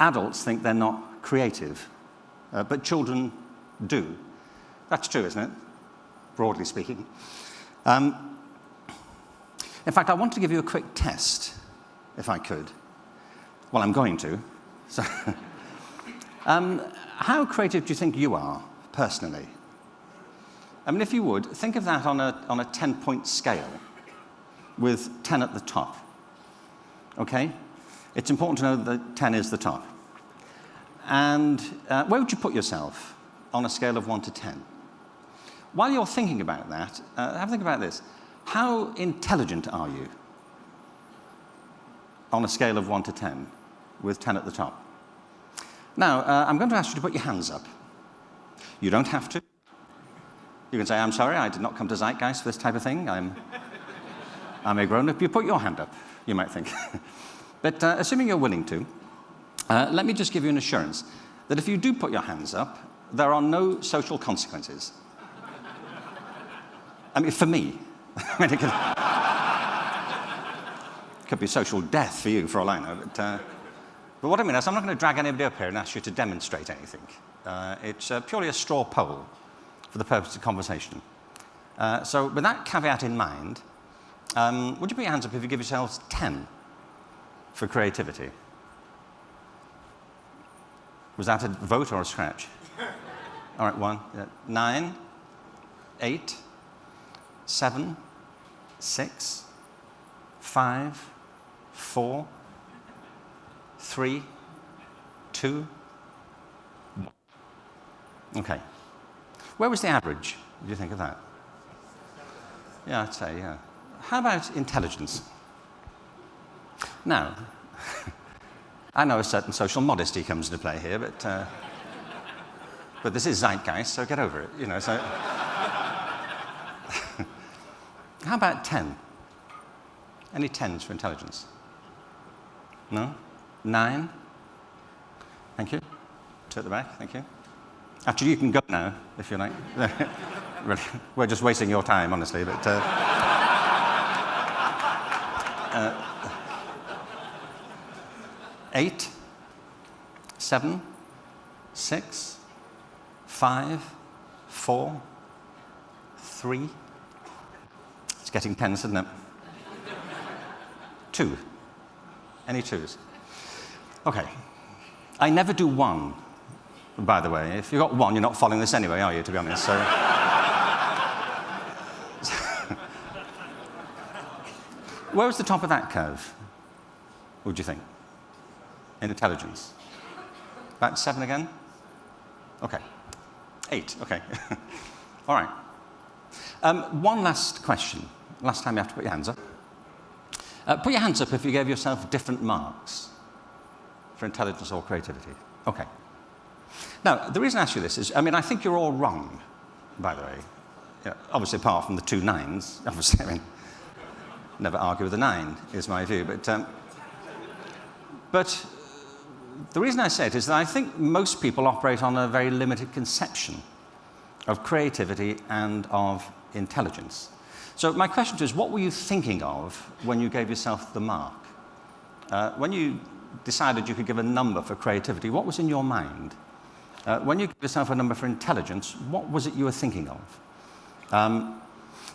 adults think they're not creative, but children do. That's true, isn't it? Broadly speaking. In fact, I want to give you a quick test, if I could. Well, I'm going to. So, how creative do you think you are, personally? I mean, if you would, think of that on a 10-point scale, with 10 at the top. Okay? It's important to know that 10 is the top. And where would you put yourself on a scale of 1 to 10? While you're thinking about that, have a think about this. How intelligent are you on a scale of 1 to 10, with 10 at the top? Now, I'm going to ask you to put your hands up. You don't have to. You can say, I'm sorry, I did not come to Zeitgeist for this type of thing. I'm a grown-up. You put your hand up, you might think. But assuming you're willing to, let me just give you an assurance that if you do put your hands up, there are no social consequences. I mean, for me. I mean, it could be social death for you, for all I know. But what I mean is, I'm not going to drag anybody up here and ask you to demonstrate anything. It's purely a straw poll for the purpose of conversation. So with that caveat in mind, would you put your hands up if you give yourselves 10 for creativity? Was that a vote or a scratch? All right, 1, 9, 8, 7, 6, 5, 4, 3, 2, 1. Okay. Where was the average? What do you think of that? Yeah, I'd say, yeah. How about intelligence? Now, I know a certain social modesty comes into play here, but this is Zeitgeist, so get over it, you know. So, how about 10? Any 10s for intelligence? No? 9? Thank you. 2 at the back, thank you. Actually, you can go now, if you like. Really, we're just wasting your time, honestly, but... 8, 7, 6, 5, 4, 3. It's getting tense, isn't it? 2. Any 2s? Okay. I never do 1, by the way. If you've got 1, you're not following this anyway, are you, to be honest? So... Where was the top of that curve, would you think, in intelligence? About 7 again? Okay. 8, okay. All right. One last question. Last time you have to put your hands up. Put your hands up if you gave yourself different marks for intelligence or creativity. Okay. Now, the reason I ask you this is, I mean, I think you're all wrong, by the way. Yeah, obviously, apart from the 2 9s, obviously, I mean, never argue with a 9, is my view. But the reason I say it is that I think most people operate on a very limited conception of creativity and of intelligence. So my question to you is, what were you thinking of when you gave yourself the mark? When you decided you could give a number for creativity, what was in your mind? When you gave yourself a number for intelligence, what was it you were thinking of?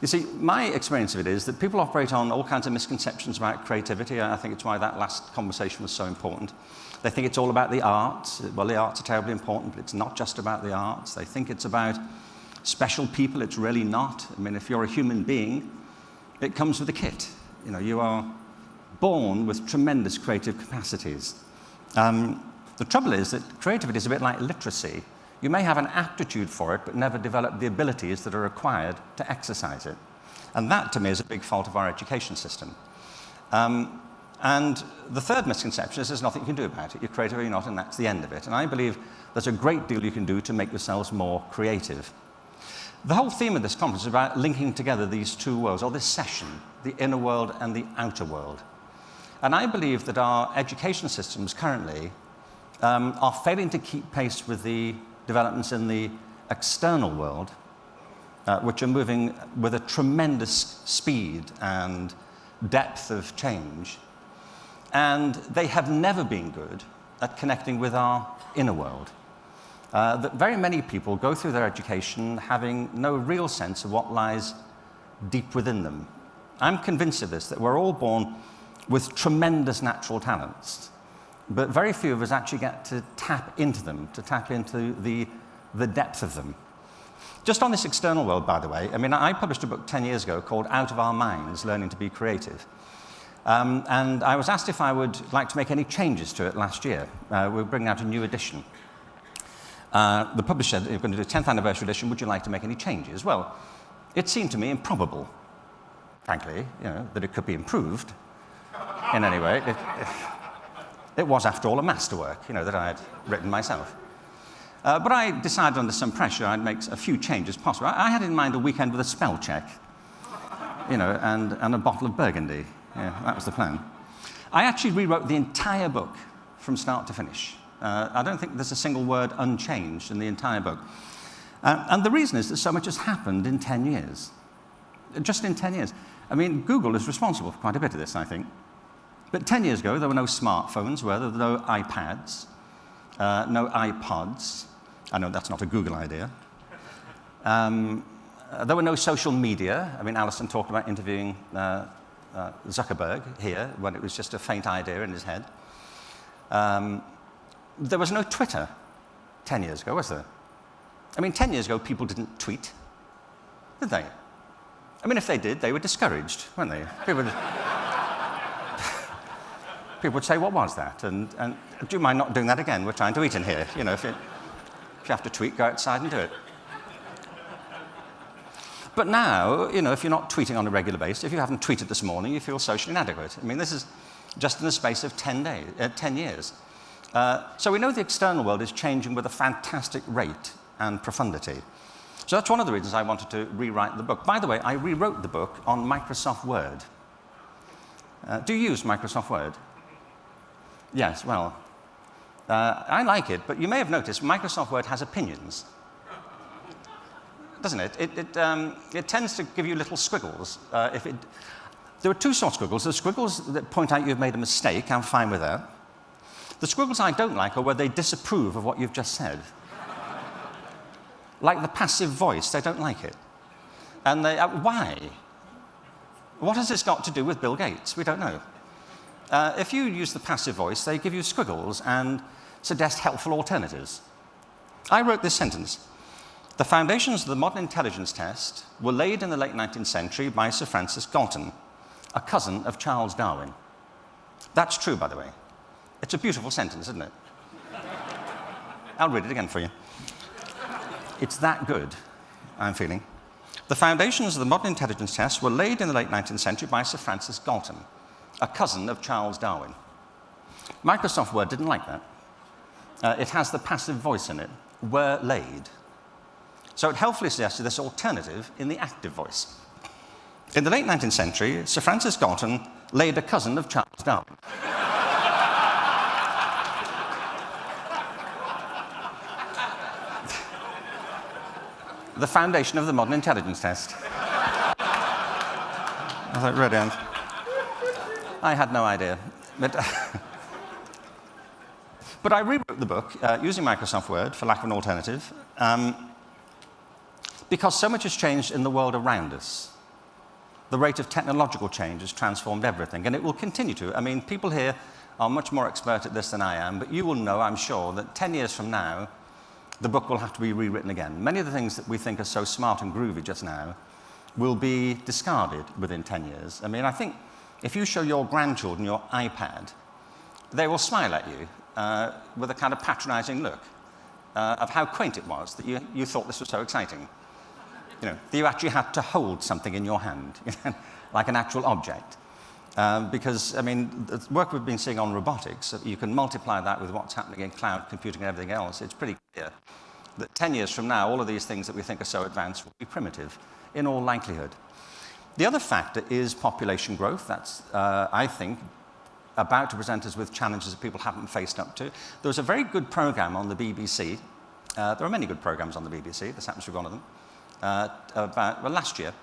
You see, my experience of it is that people operate on all kinds of misconceptions about creativity. I think it's why that last conversation was so important. They think it's all about the arts. Well, the arts are terribly important, but it's not just about the arts. They think it's about special people. It's really not. I mean, if you're a human being, it comes with a kit. You know, you are born with tremendous creative capacities. The trouble is that creativity is a bit like literacy. You may have an aptitude for it, but never develop the abilities that are required to exercise it. And that, to me, is a big fault of our education system. And the third misconception is there's nothing you can do about it. You're creative or you're not, and that's the end of it. And I believe there's a great deal you can do to make yourselves more creative. The whole theme of this conference is about linking together these two worlds, or this session, the inner world and the outer world. And I believe that our education systems currently are failing to keep pace with the developments in the external world, which are moving with a tremendous speed and depth of change. And they have never been good at connecting with our inner world. That very many people go through their education having no real sense of what lies deep within them. I'm convinced of this, that we're all born with tremendous natural talents, but very few of us actually get to tap into them, to tap into the depth of them. Just on this external world, by the way, I mean, I published a book 10 years ago called Out of Our Minds, Learning to be Creative. And I was asked if I would like to make any changes to it last year. We're bringing out a new edition. The publisher said, you're going to do a 10th anniversary edition, would you like to make any changes? Well, it seemed to me improbable, frankly, that it could be improved in any way. It was, after all, a masterwork, that I had written myself. But I decided under some pressure I'd make a few changes possible. I had in mind a weekend with a spell check, and a bottle of Burgundy. Yeah, that was the plan. I actually rewrote the entire book from start to finish. I don't think there's a single word unchanged in the entire book. And the reason is that so much has happened in 10 years. Just in 10 years. I mean, Google is responsible for quite a bit of this, I think. But 10 years ago, there were no smartphones, there were no iPads, no iPods. I know that's not a Google idea. There were no social media. I mean, Alison talked about interviewing Zuckerberg here when it was just a faint idea in his head. There was no Twitter 10 years ago, was there? I mean, 10 years ago, people didn't tweet, did they? I mean, if they did, they were discouraged, weren't they? People would say, what was that? And do you mind not doing that again? We're trying to eat in here. If you have to tweet, go outside and do it. But now, if you're not tweeting on a regular basis, if you haven't tweeted this morning, you feel socially inadequate. I mean, this is just in the space of 10 years. So we know the external world is changing with a fantastic rate and profundity. So that's one of the reasons I wanted to rewrite the book. By the way, I rewrote the book on Microsoft Word. Do you use Microsoft Word? Yes, well, I like it, but you may have noticed Microsoft Word has opinions, doesn't it? It tends to give you little squiggles. There are two sorts of squiggles. The squiggles that point out you've made a mistake, I'm fine with that. The squiggles I don't like are where they disapprove of what you've just said. Like the passive voice, they don't like it. And why? What has this got to do with Bill Gates? We don't know. If you use the passive voice, they give you squiggles and suggest helpful alternatives. I wrote this sentence. The foundations of the modern intelligence test were laid in the late 19th century by Sir Francis Galton, a cousin of Charles Darwin. That's true, by the way. It's a beautiful sentence, isn't it? I'll read it again for you. It's that good, I'm feeling. The foundations of the modern intelligence test were laid in the late 19th century by Sir Francis Galton, a cousin of Charles Darwin. Microsoft Word didn't like that. It has the passive voice in it, were laid. So it helpfully suggested this alternative in the active voice. In the late 19th century, Sir Francis Galton laid a cousin of Charles Darwin. The foundation of the modern intelligence test. I thought, right down. I had no idea. But I rewrote the book using Microsoft Word, for lack of an alternative, because so much has changed in the world around us. The rate of technological change has transformed everything, and it will continue to. I mean, people here are much more expert at this than I am, but you will know, I'm sure, that 10 years from now, the book will have to be rewritten again. Many of the things that we think are so smart and groovy just now will be discarded within 10 years. I mean, I think if you show your grandchildren your iPad, they will smile at you with a kind of patronizing look of how quaint it was that you thought this was so exciting. That you actually had to hold something in your hand, like an actual object. Because, I mean, the work we've been seeing on robotics, you can multiply that with what's happening in cloud computing and everything else. It's pretty clear that 10 years from now, all of these things that we think are so advanced will be primitive, in all likelihood. The other factor is population growth. That's, I think, about to present us with challenges that people haven't faced up to. There was a very good program on the BBC. There are many good programs on the BBC. This happens to be one of them. Last year.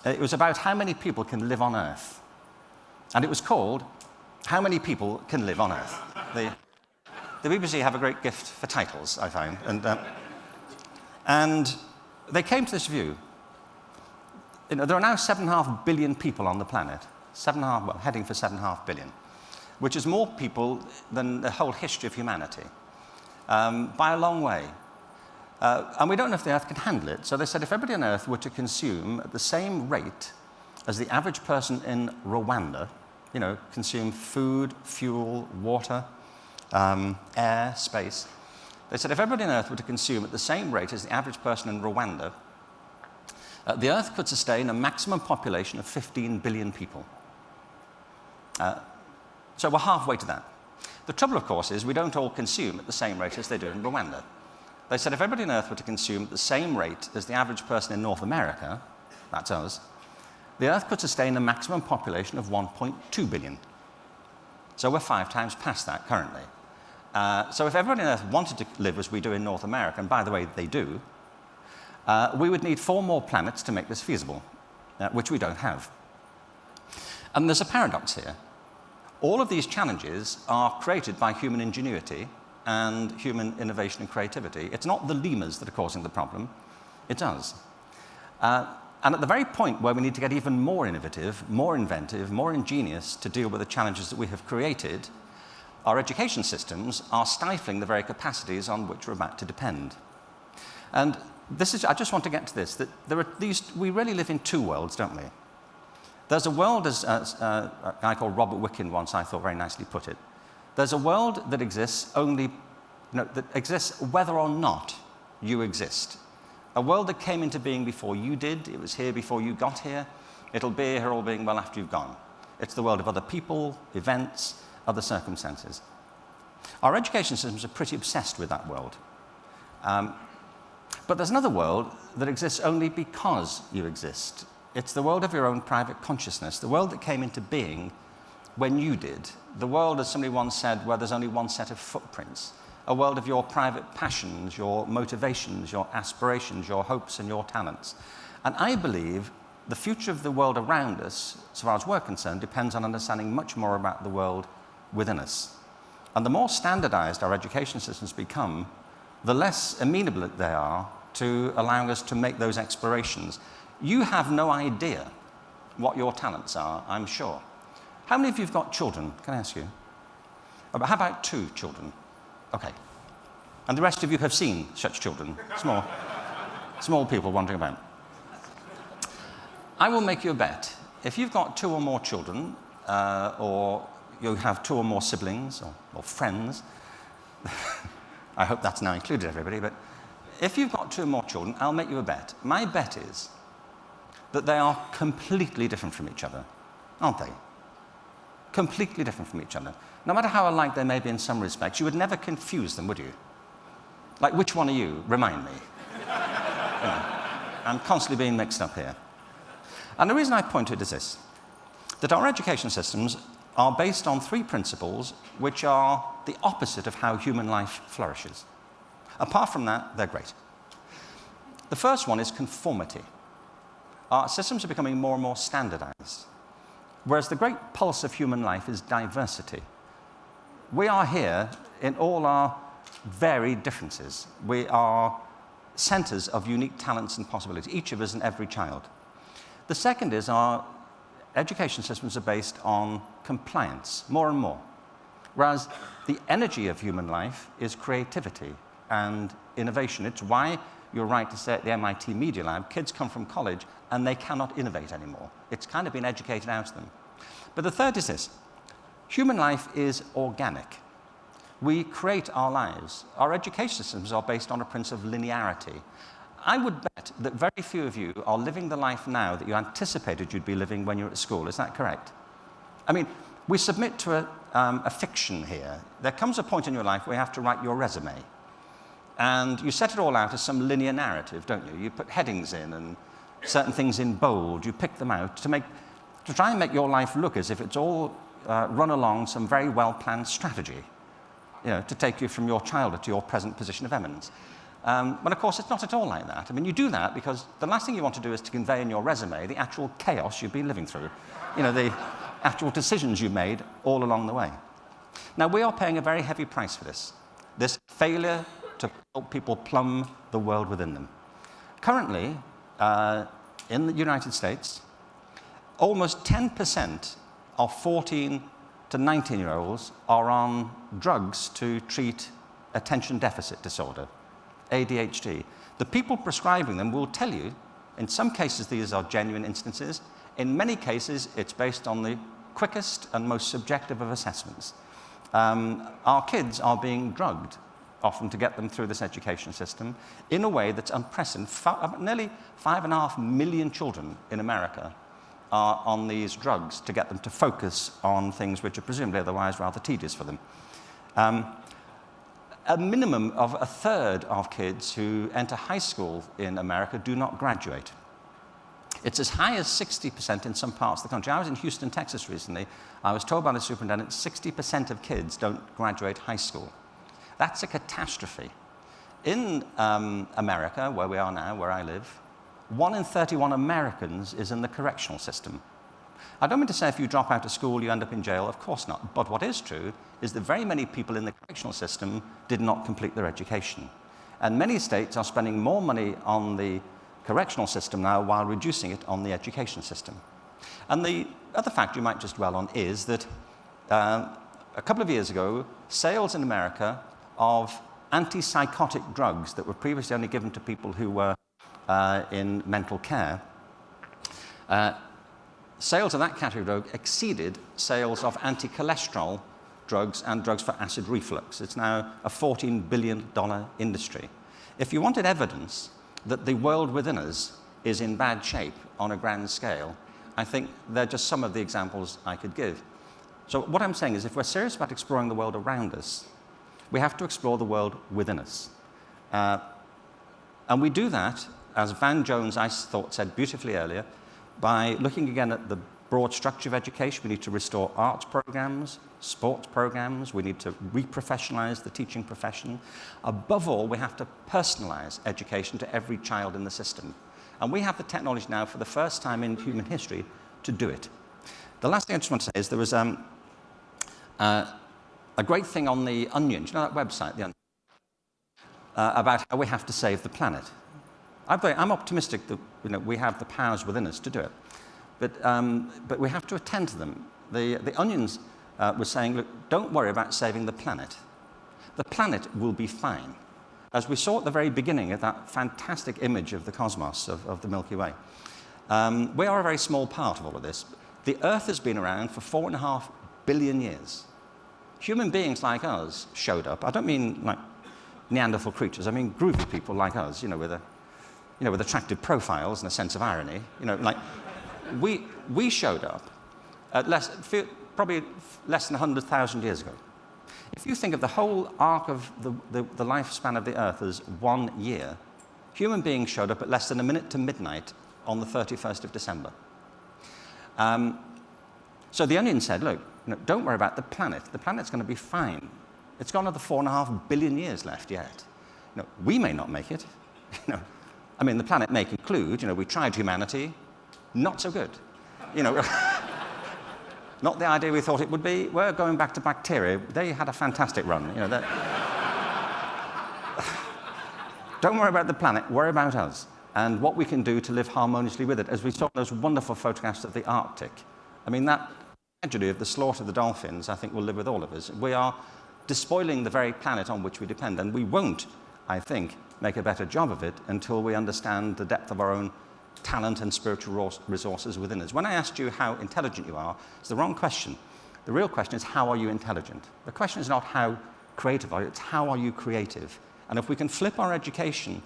It was about how many people can live on Earth. And it was called, How Many People Can Live on Earth? the BBC have a great gift for titles, I find. And they came to this view. You know, there are now 7.5 billion people on the planet. Heading for 7.5 billion, which is more people than the whole history of humanity, by a long way. And we don't know if the Earth can handle it. So they said if everybody on Earth were to consume at the same rate as the average person in Rwanda, you know, consume food, fuel, water, air, space. They said if everybody on Earth were to consume at the same rate as the average person in Rwanda, the Earth could sustain a maximum population of 15 billion people. So we're halfway to that. The trouble, of course, is we don't all consume at the same rate as they do in Rwanda. They said if everybody on Earth were to consume at the same rate as the average person in North America, that's us, the Earth could sustain a maximum population of 1.2 billion. So we're 5 times past that currently. So if everybody on Earth wanted to live as we do in North America, and by the way, they do, we would need 4 more planets to make this feasible, which we don't have. And there's a paradox here. All of these challenges are created by human ingenuity and human innovation and creativity. It's not the lemurs that are causing the problem, it's us. And at the very point where we need to get even more innovative, more inventive, more ingenious to deal with the challenges that we have created, our education systems are stifling the very capacities on which we're about to depend. And this is, I just want to get to this, that there are these, we really live in 2 worlds, don't we? There's a world, as a guy called Robert Wicken once, I thought, very nicely put it. There's a world that exists only, that exists whether or not you exist. A world that came into being before you did. It was here before you got here. It'll be here all being well after you've gone. It's the world of other people, events, other circumstances. Our education systems are pretty obsessed with that world. But there's another world that exists only because you exist. It's the world of your own private consciousness, the world that came into being when you did. The world, as somebody once said, where there's only one set of footprints. A world of your private passions, your motivations, your aspirations, your hopes and your talents. And I believe the future of the world around us, as far as we're concerned, depends on understanding much more about the world within us. And the more standardized our education systems become, the less amenable they are to allowing us to make those explorations. You have no idea what your talents are, I'm sure. How many of you have got children? Can I ask you? How about 2 children? Okay. And the rest of you have seen such children, small people wandering about. I will make you a bet. If you've got 2 or more children, or you have 2 or more siblings or friends, I hope that's now included, everybody, but if you've got 2 or more children, I'll make you a bet. My bet is that they are completely different from each other, aren't they? Completely different from each other. No matter how alike they may be in some respects, you would never confuse them, would you? Like, which one are you? Remind me. You know, I'm constantly being mixed up here. And the reason I point to it is this, that our education systems are based on 3 principles which are the opposite of how human life flourishes. Apart from that, they're great. The first one is conformity. Our systems are becoming more and more standardized, whereas the great pulse of human life is diversity. We are here in all our varied differences. We are centers of unique talents and possibilities, each of us and every child. The second is our education systems are based on compliance, more and more, whereas the energy of human life is creativity and innovation. It's why you're right to say at the MIT Media Lab, kids come from college and they cannot innovate anymore. It's kind of been educated out of them. But the third is this. Human life is organic. We create our lives. Our education systems are based on a principle of linearity. I would bet that very few of you are living the life now that you anticipated you'd be living when you were at school. Is that correct? I mean, we submit to a fiction here. There comes a point in your life where you have to write your resume. And you set it all out as some linear narrative, don't you? You put headings in and certain things in bold. You pick them out to try and make your life look as if it's all run along some very well-planned strategy, you know, to take you from your childhood to your present position of eminence. But of course, it's not at all like that. I mean, you do that because the last thing you want to do is to convey in your resume the actual chaos you've been living through, you know, the actual decisions you made all along the way. Now, we are paying a very heavy price for this. failure to help people plumb the world within them. Currently, in the United States, almost 10% of 14 to 19-year-olds are on drugs to treat attention deficit disorder, ADHD. The people prescribing them will tell you, in some cases these are genuine instances, in many cases it's based on the quickest and most subjective of assessments. Our kids are being drugged, often to get them through this education system, in a way that's unprecedented. Nearly 5.5 million children in America are on these drugs to get them to focus on things which are presumably otherwise rather tedious for them. A minimum of a third of kids who enter high school in America do not graduate. It's as high as 60% in some parts of the country. I was in Houston, Texas recently. I was told by the superintendent 60% of kids don't graduate high school. That's a catastrophe. In America, where we are now, where I live, 1 in 31 Americans is in the correctional system. I don't mean to say if you drop out of school, you end up in jail. Of course not. But what is true is that very many people in the correctional system did not complete their education. And many states are spending more money on the correctional system now while reducing it on the education system. And the other fact you might just dwell on is that a couple of years ago, sales in America of antipsychotic drugs that were previously only given to people who were in mental care, sales of that category of drug exceeded sales of anti-cholesterol drugs and drugs for acid reflux. It's now a $14 billion industry. If you wanted evidence that the world within us is in bad shape on a grand scale, I think they're just some of the examples I could give. So what I'm saying is if we're serious about exploring the world around us, we have to explore the world within us. And we do that, as Van Jones, I thought, said beautifully earlier, by looking again at the broad structure of education. We need to restore arts programs, sports programs. We need to re-professionalize the teaching profession. Above all, we have to personalize education to every child in the system. And we have the technology now, for the first time in human history, to do it. The last thing I just want to say is there was a great thing on The Onion. Do you know that website, The Onion? About how we have to save the planet. I'm optimistic that we have the powers within us to do it. But we have to attend to them. The Onions was saying, look, don't worry about saving the planet. The planet will be fine. As we saw at the very beginning of that fantastic image of the cosmos, of the Milky Way, we are a very small part of all of this. The Earth has been around for 4.5 billion years. Human beings like us showed up. I don't mean like Neanderthal creatures. I mean groovy people like us, with attractive profiles and a sense of irony. Like we showed up at probably less than 100,000 years ago. If you think of the whole arc of the lifespan of the Earth as 1 year, human beings showed up at less than a minute to midnight on the 31st of December. So the Onion said, look, don't worry about the planet. The planet's going to be fine. It's got another 4.5 billion years left yet. We may not make it. I mean, the planet may conclude, we tried humanity, not so good. Not the idea we thought it would be. We're going back to bacteria. They had a fantastic run. Don't worry about the planet, worry about us and what we can do to live harmoniously with it, as we saw in those wonderful photographs of the Arctic. I mean, that tragedy of the slaughter of the dolphins, I think, will live with all of us. We are despoiling the very planet on which we depend, and we won't, I think, make a better job of it until we understand the depth of our own talent and spiritual resources within us. When I asked you how intelligent you are, it's the wrong question. The real question is, how are you intelligent? The question is not how creative are you, it's how are you creative? And if we can flip our education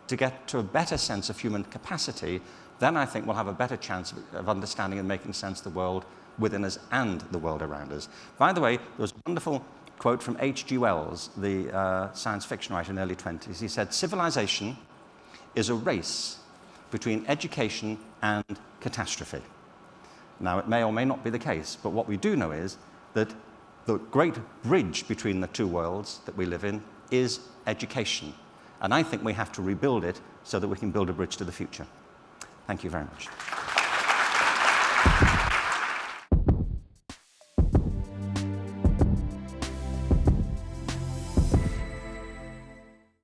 to get to a better sense of human capacity, then I think we'll have a better chance of understanding and making sense of the world within us and the world around us. By the way, there was a wonderful quote from H.G. Wells, the science fiction writer in the early 20s. He said, civilization is a race between education and catastrophe. Now, it may or may not be the case, but what we do know is that the great bridge between the two worlds that we live in is education. And I think we have to rebuild it so that we can build a bridge to the future. Thank you very much.